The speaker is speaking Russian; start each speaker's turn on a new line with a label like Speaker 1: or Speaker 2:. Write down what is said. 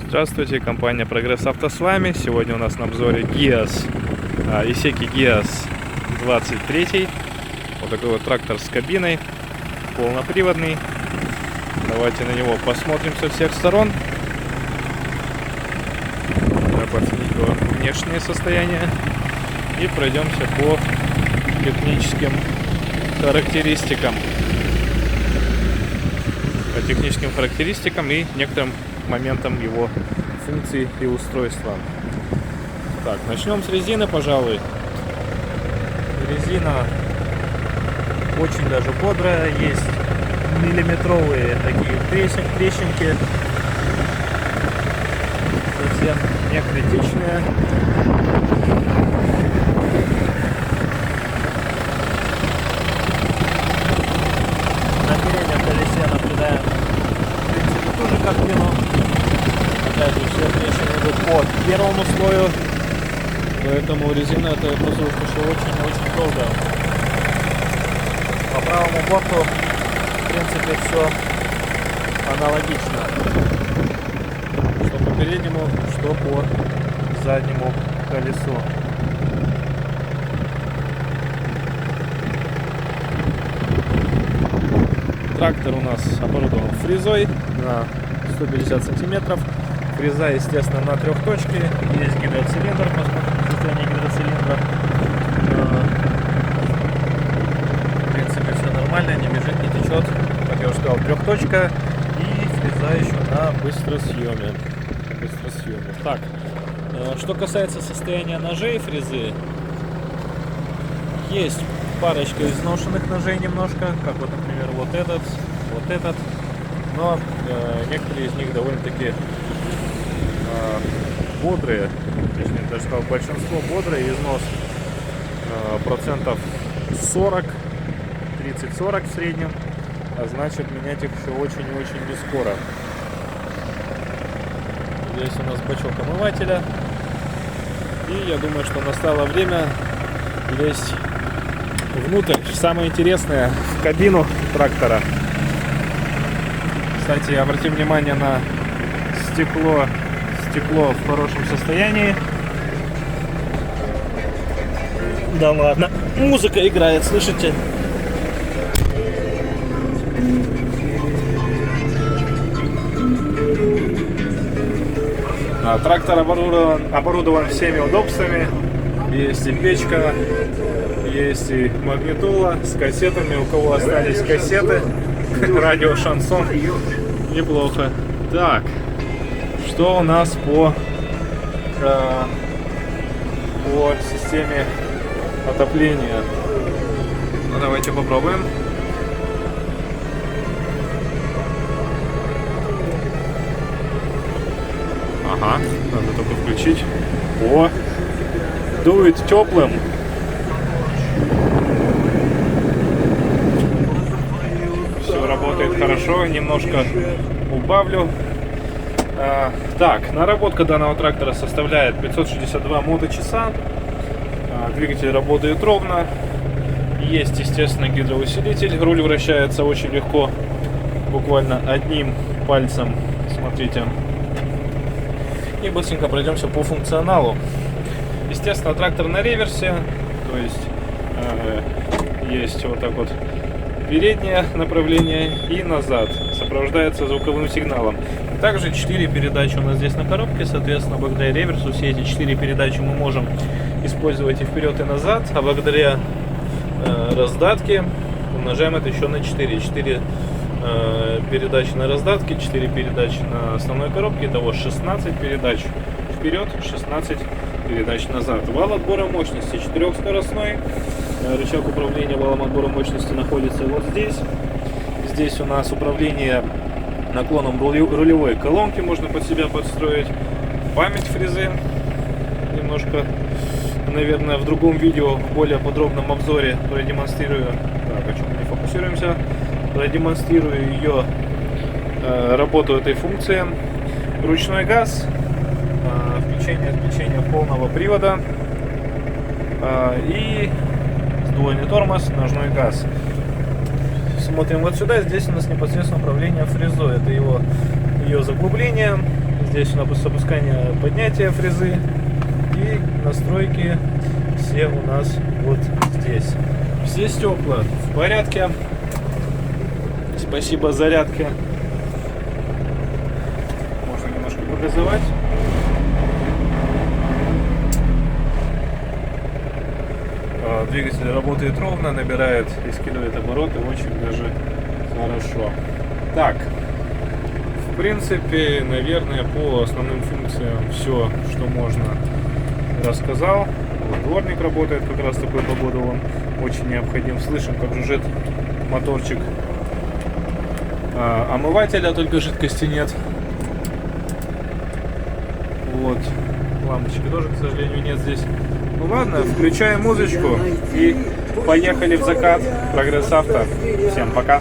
Speaker 1: Здравствуйте, компания Прогресс Авто с вами. Сегодня у нас на обзоре Gias, Исеки Gias 23. Вот такой вот трактор с кабиной, полноприводный. Давайте на него посмотрим со всех сторон, чтобы оценить его внешнее состояние, и пройдемся по техническим характеристикам. По техническим характеристикам и некоторым моментам его функций и устройства. Так, начнем с резины, пожалуй. Резина очень даже бодрая, есть миллиметровые такие трещинки, совсем не критичные. На переднем колесе наблюдаем, в принципе, тоже картину. Опять же, все трещины идут по первому слою, поэтому резина эта прослужит еще очень-очень долго. По правому борту, в принципе, все аналогично, что по переднему, что по заднему колесу. Трактор у нас оборудован фрезой на 150 сантиметров. Фреза, естественно, на трехточке. Есть гидроцилиндр, посмотрим состояние гидроцилиндра. В принципе, все нормально, не бежит, не течет. Как я уже сказал, трехточка. И фреза еще на быстросъеме. Так, что касается состояния ножей фрезы, есть парочка изношенных ножей немножко, как вот, например, вот этот. Но некоторые из них довольно-таки бодрые, точнее даже сказал, большинство бодрые, износ процентов 40, 30-40 в среднем, а значит менять их еще очень и очень не скоро. Здесь у нас бачок омывателя, и я думаю, что настало время лезть внутрь. Самое интересное — в кабину трактора. Кстати, обратим внимание на стекло в хорошем состоянии. Да ладно, музыка играет, слышите? Трактор оборудован всеми удобствами. Есть и печка, есть и магнитола с кассетами. У кого остались кассеты, радио Шансон, неплохо. Так, что у нас по системе отопления? Ну, давайте попробуем. Ага, надо только включить. О, дует теплым. Все работает хорошо, немножко убавлю. Так, наработка данного трактора составляет 562 моточаса. Двигатель работает ровно. Есть, естественно, гидроусилитель. Руль вращается очень легко, буквально одним пальцем. Смотрите. И быстренько пройдемся по функционалу. Естественно, трактор на реверсе, то есть есть вот так вот переднее направление и назад, сопровождается звуковым сигналом. Также 4 передачи у нас здесь на коробке, соответственно, благодаря реверсу все эти 4 передачи мы можем использовать и вперед, и назад, а благодаря раздатке умножаем это еще на 4. 4 передачи на раздатке, 4 передачи на основной коробке, итого 16 передач вперед, 16 передач назад. Вал отбора мощности 4-скоростной. Рычаг управления валом отбора мощности находится вот здесь. Здесь у нас управление наклоном рулевой колонки, можно под себя подстроить. Память фрезы немножко, наверное, в другом видео, в более подробном обзоре продемонстрирую. Так, о чем мы не фокусируемся. Продемонстрирую ее работу этой функции. Ручной газ, включение полного привода и сдвоенный тормоз, ножной газ. Смотрим вот сюда, здесь у нас непосредственно управление фрезой. Это ее заглубление. Здесь у нас опускание, поднятие фрезы. И настройки все у нас вот здесь. Все стекла в порядке. Спасибо зарядке. Можно немножко погазовать. Двигатель работает ровно, набирает и скидывает обороты очень даже хорошо. Так, в принципе, наверное, по основным функциям все, что можно, рассказал. Вот, дворник работает как раз в такую погоду, он очень необходим. Слышим, как жужжит моторчик. Омывателя только жидкости нет. Вот, лампочки тоже, к сожалению, нет здесь. Ну ладно, включаем музычку и поехали в закат. Прогресс Авто. Всем пока.